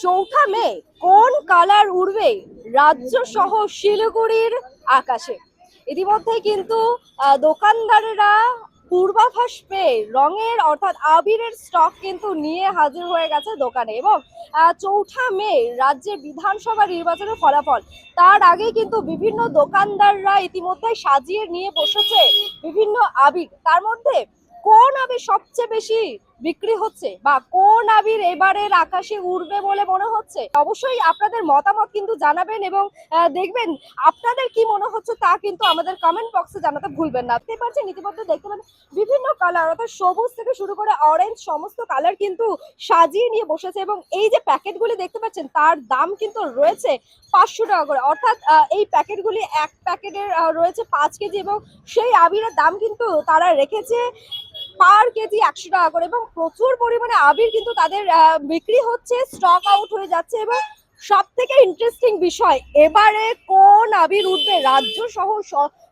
চৌঠা মে কোন কালার উড়বে রাজ্য সহ শিলিগুড়ির আকাশে? ইতিমধ্যে কিন্তু দোকানদারেরা পূর্বাভাস পেয়ে রঙের অর্থাৎ আবিরের স্টক কিন্তু নিয়ে হাজির হয়ে গেছে দোকানে। এবং চৌঠা মে রাজ্যের বিধানসভা নির্বাচনের ফলাফল, তার আগে কিন্তু বিভিন্ন দোকানদাররা ইতিমধ্যে সাজিয়ে নিয়ে বসেছে বিভিন্ন আবির। তার মধ্যে কোন আবির সবচেয়ে বেশি বিক্রি হচ্ছে বা কোন আবির এবারের আকাশে উড়বে বলে মনে হচ্ছে? অবশ্যই আপনাদের মতামত কিন্তু জানাবেন এবং দেখবেন আপনাদের কি মনে হচ্ছে তা কিন্তু আমাদের কমেন্ট বক্সে জানাতে ভুলবেন না। দেখতে পাচ্ছেন ইতিমধ্যে দেখতে পাচ্ছেন বিভিন্ন কালার অর্থাৎ সবুজ থেকে শুরু করে অরেঞ্জ সমস্ত কালার কিন্তু সাজিয়ে নিয়ে বসেছে। এবং এই যে প্যাকেটগুলি দেখতে পাচ্ছেন তার দাম কিন্তু রয়েছে 500 টাকা করে, অর্থাৎ এই প্যাকেটগুলি এক প্যাকেটের রয়েছে 5 কেজি এবং সেই আবিরের দাম কিন্তু তারা রেখেছে পার কেজি 100 টাকা করে। এবং প্রচুর পরিমাণে আবির কিন্তু তাদের বিক্রি হচ্ছে, স্টক আউট হয়ে যাচ্ছে। এবং সব থেকে ইন্টারেস্টিং বিষয়, এবারে কোন আবির উঠবে রাজ্য সহ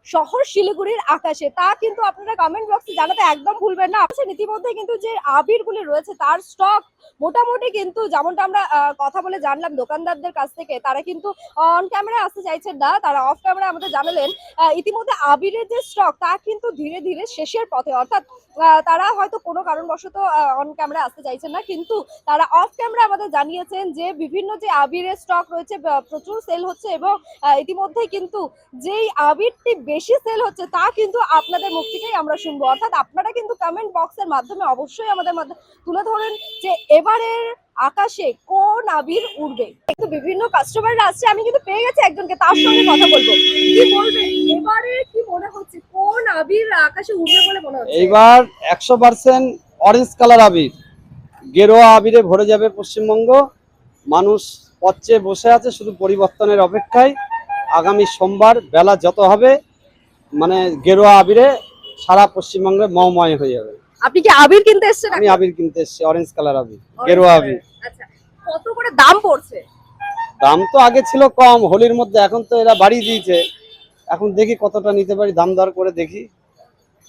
শহর শিলিগুড়ির আকাশে, তা কিন্তু আপনারা কমেন্ট বক্সে জানাতে একদম ভুলবেন না। ইতিমধ্যে কিন্তু যে আবিরগুলি রয়েছে তার স্টক মোটামুটি কিন্তু যেমনটা আমরা কথা বলে জানলাম দোকানদারদের কাছ থেকে, তারা কিন্তু অন ক্যামেরায় আসতে চাইছেন না, তারা অফ ক্যামেরায় আমাদের জানালেন ইতিমধ্যে আবিরের যে স্টক তা কিন্তু ধীরে ধীরে শেষের পথে। অর্থাৎ তারা হয়তো কোনো কারণবশত অন ক্যামেরা আসতে চাইছেন না, কিন্তু তারা অফ ক্যামেরা আমাদের জানিয়েছেন যে বিভিন্ন যে আবিরের স্টক রয়েছে প্রচুর সেল হচ্ছে। এবং ইতিমধ্যে কিন্তু যেই আবিরটি বেশি সেল হচ্ছে তা কিন্তু আপনাদের মুখ থেকেই আমরা শুনবো। অর্থাৎ আপনারা কিন্তু কমেন্ট বক্সের মাধ্যমে অবশ্যই আমাদের মধ্যে তুলে ধরেন যে এবারের আকাশে কোন আবির উড়বে। কিন্তু বিভিন্ন কাস্টমাররা আসছে, আমি কিন্তু পেয়ে গেছি একজনকে, তার সঙ্গে কথা বলবো। কি বলবে এবারে কি মনে হচ্ছে কোন আবির আকাশে উড়বে বলে মনে হচ্ছে? এইবার 100% অরেঞ্জ কালার আবির, গেরুয়া আবিরে ভরে যাবে পশ্চিমবঙ্গ। মানুষ পথে বসে আছে শুধু পরিবর্তনের অপেক্ষায়। আগামী সোমবার বেলা যত হবে মানে গেরুয়া আবিরে সারা পশ্চিমবঙ্গে মহময় হয়ে যাবে। আপনি কি আবির কিনতে এসেছেন? আমি আবির কিনতে এসেছি, অরেঞ্জ কালার আবির, গেরুয়া আবির। আচ্ছা, কত করে দাম পড়ছে? দাম তো আগে ছিল কম হোলির মধ্যে, এখন তো এরা বাড়িয়ে দিয়েছে। এখন দেখি কতটা নিতে পারি, দাম দর করে দেখি।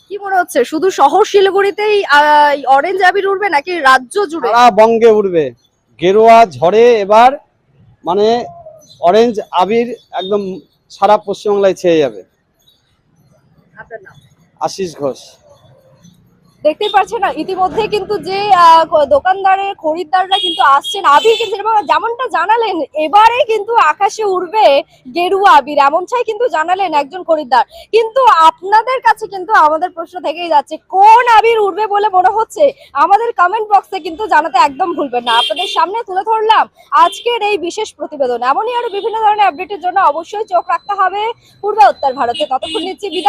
কি মনে হচ্ছে শুধু শহর শিলিগুড়িতেই অরেঞ্জ আবির উঠবে নাকি রাজ্য জুড়ে? সারা বঙ্গে উঠবে গেরুয়া ঝড়ে। এবার মানে অরেঞ্জ আবির একদম সারা পশ্চিমবাংলায় ছেয়ে যাবে। আপনার নাম? আশিস ঘোষ। দেখতেই পাচ্ছেন না ইতিমধ্যে কিন্তু যে দোকানদারের খরিদ্দাররা কিন্তু আসছেন আবির কিনছেন এবং যেমনটা জানালেন এবারে কিন্তু আকাশে উড়বে গেরুয়া আবির, এমনটাই কিন্তু জানালেন একজন খরিদ্দার। কিন্তু আপনাদের কাছে কিন্তু আমাদের প্রশ্ন থেকেই যাচ্ছে কোন আবির উড়বে বলে মনে হচ্ছে আমাদের কমেন্ট বক্সে কিন্তু জানাতে একদম ভুলবেন না। আপনাদের সামনে তুলে ধরলাম আজকের এই বিশেষ প্রতিবেদন। এমনই আরো বিভিন্ন ধরনের আপডেটের জন্য অবশ্যই চোখ রাখতে হবে পূর্ব উত্তর ভারতে। ততক্ষণ নিচ্ছি বিদায়।